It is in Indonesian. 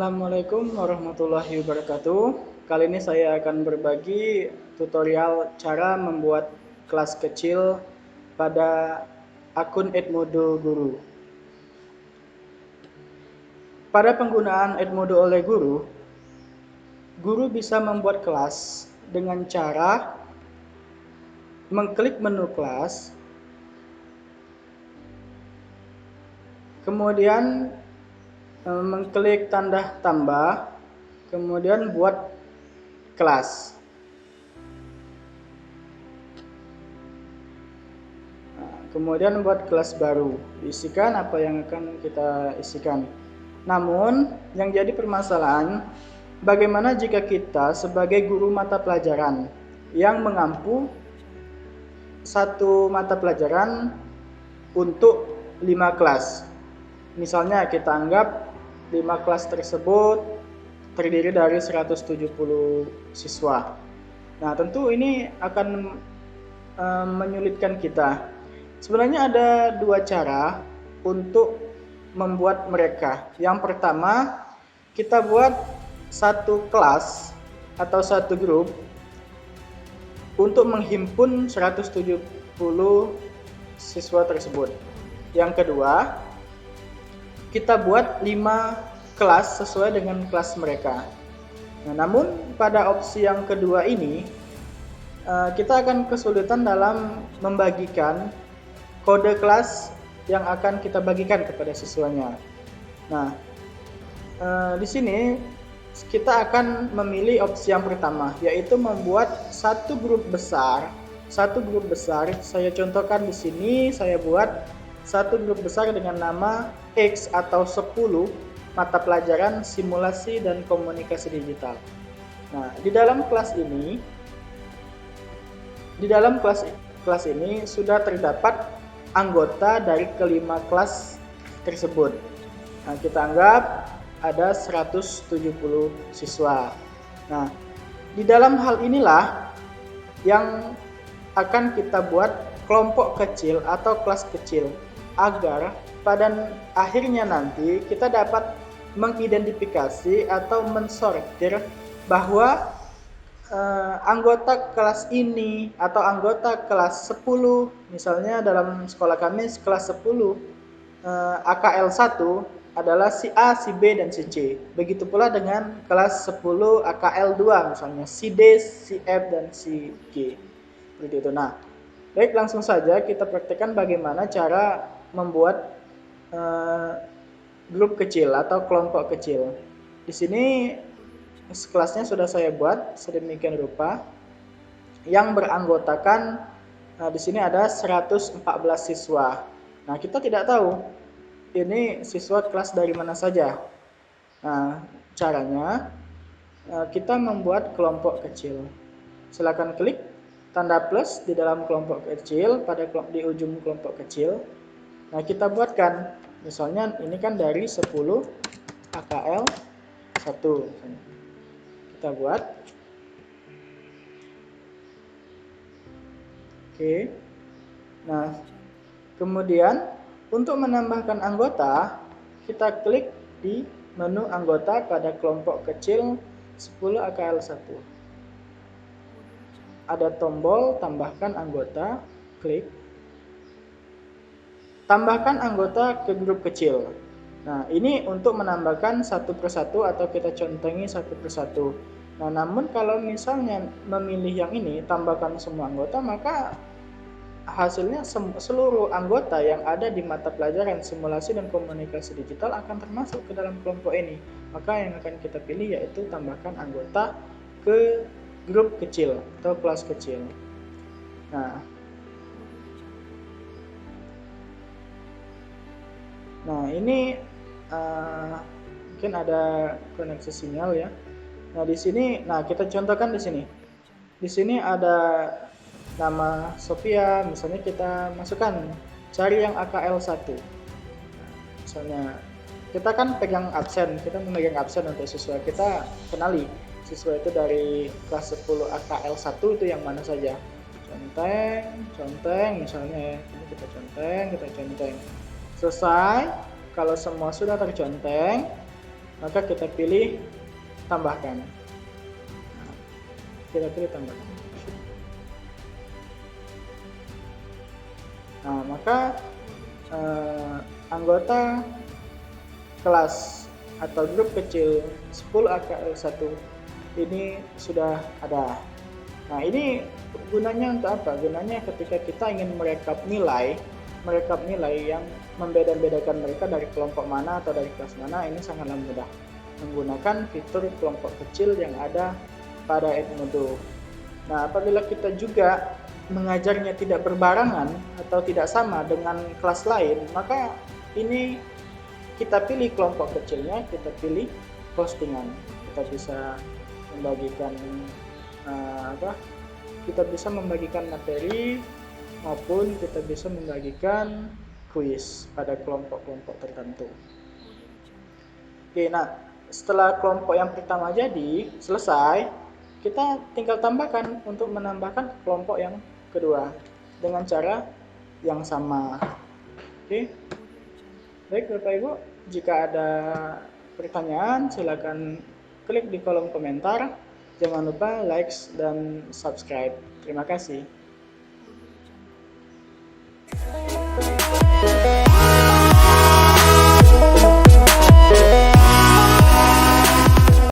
Assalamualaikum warahmatullahi wabarakatuh. Kali ini saya akan berbagi tutorial cara membuat kelas kecil pada akun Edmodo Guru. Pada penggunaan Edmodo oleh guru, guru bisa membuat kelas dengan cara mengklik menu kelas, kemudian mengklik tanda tambah, kemudian buat kelas. Kemudian buat kelas baru, isikan apa yang akan kita isikan. Namun, yang jadi permasalahan, bagaimana jika kita sebagai guru mata pelajaran yang mengampu satu mata pelajaran untuk 5 kelas. Misalnya kita anggap 5 kelas tersebut terdiri dari 170 siswa. Nah, tentu ini akan menyulitkan kita. Sebenarnya ada dua cara untuk membuat mereka. Yang pertama, kita buat satu kelas atau satu grup untuk menghimpun 170 siswa tersebut. Yang kedua, kita buat 5 kelas sesuai dengan kelas mereka. Nah, namun pada opsi yang kedua ini, kita akan kesulitan dalam membagikan kode kelas yang akan kita bagikan kepada siswanya. Nah, di sini kita akan memilih opsi yang pertama, yaitu membuat satu grup besar. Saya contohkan di sini, saya buat satu grup besar dengan nama X atau 10 mata pelajaran simulasi dan komunikasi digital. Nah, di dalam kelas ini sudah terdapat anggota dari kelima kelas tersebut. Nah, kita anggap ada 170 siswa. Nah, di dalam hal inilah yang akan kita buat kelompok kecil atau kelas kecil, agar pada akhirnya nanti kita dapat mengidentifikasi atau mensortir bahwa anggota kelas ini atau anggota kelas 10, misalnya dalam sekolah kami kelas 10 AKL 1 adalah si A, si B, dan si C. Begitu pula dengan kelas 10 AKL 2, misalnya si D, si F, dan si G. Seperti itu. Nah, baik, langsung saja kita praktekkan bagaimana cara membuat grup kecil atau kelompok kecil. Di sini kelasnya sudah saya buat sedemikian rupa yang beranggotakan, di sini ada 114 siswa. Nah, kita tidak tahu ini siswa kelas dari mana saja. Nah, caranya kita membuat kelompok kecil. Silakan klik tanda plus di dalam kelompok kecil di ujung kelompok kecil. Nah, kita buatkan, misalnya ini kan dari 10 AKL 1. Kita buat. Oke. Nah, kemudian untuk menambahkan anggota, kita klik di menu anggota pada kelompok kecil 10 AKL 1. Ada tombol tambahkan anggota, klik. Tambahkan anggota ke grup kecil. Nah, ini untuk menambahkan satu persatu atau kita contengi satu persatu. Nah, namun kalau misalnya memilih yang ini, tambahkan semua anggota, maka hasilnya seluruh anggota yang ada di mata pelajaran simulasi dan komunikasi digital akan termasuk ke dalam kelompok ini. Maka yang akan kita pilih yaitu tambahkan anggota ke grup kecil atau kelas kecil. Nah, ini mungkin ada koneksi sinyal ya. Nah, di sini, kita contohkan di sini. Di sini ada nama Sophia, misalnya kita masukkan, cari yang AKL 1. Misalnya, kita kan pegang absen, kita memegang absen untuk siswa, kita kenali siswa itu dari kelas 10 AKL 1 itu yang mana saja. Conteng, misalnya ini kita conteng. Selesai, kalau semua sudah terconteng, maka kita pilih tambahkan. Nah, kita pilih tambahkan. Nah, maka anggota kelas atau grup kecil 10 AKL 1 ini sudah ada. Nah, ini gunanya untuk apa? Gunanya ketika kita ingin merekap nilai yang membeda-bedakan mereka dari kelompok mana atau dari kelas mana, ini sangatlah mudah menggunakan fitur kelompok kecil yang ada pada Edmodo. Nah, apabila kita juga mengajarnya tidak berbarengan atau tidak sama dengan kelas lain, maka ini kita pilih kelompok kecilnya, kita pilih postingan. Kita bisa membagikan kita bisa membagikan materi maupun kita bisa membagikan kuis pada kelompok-kelompok tertentu. Oke, nah setelah kelompok yang pertama jadi selesai, kita tinggal tambahkan untuk menambahkan kelompok yang kedua dengan cara yang sama. Oke, baik Bapak Ibu, jika ada pertanyaan silakan klik di kolom komentar. Jangan lupa like dan subscribe. Terima kasih.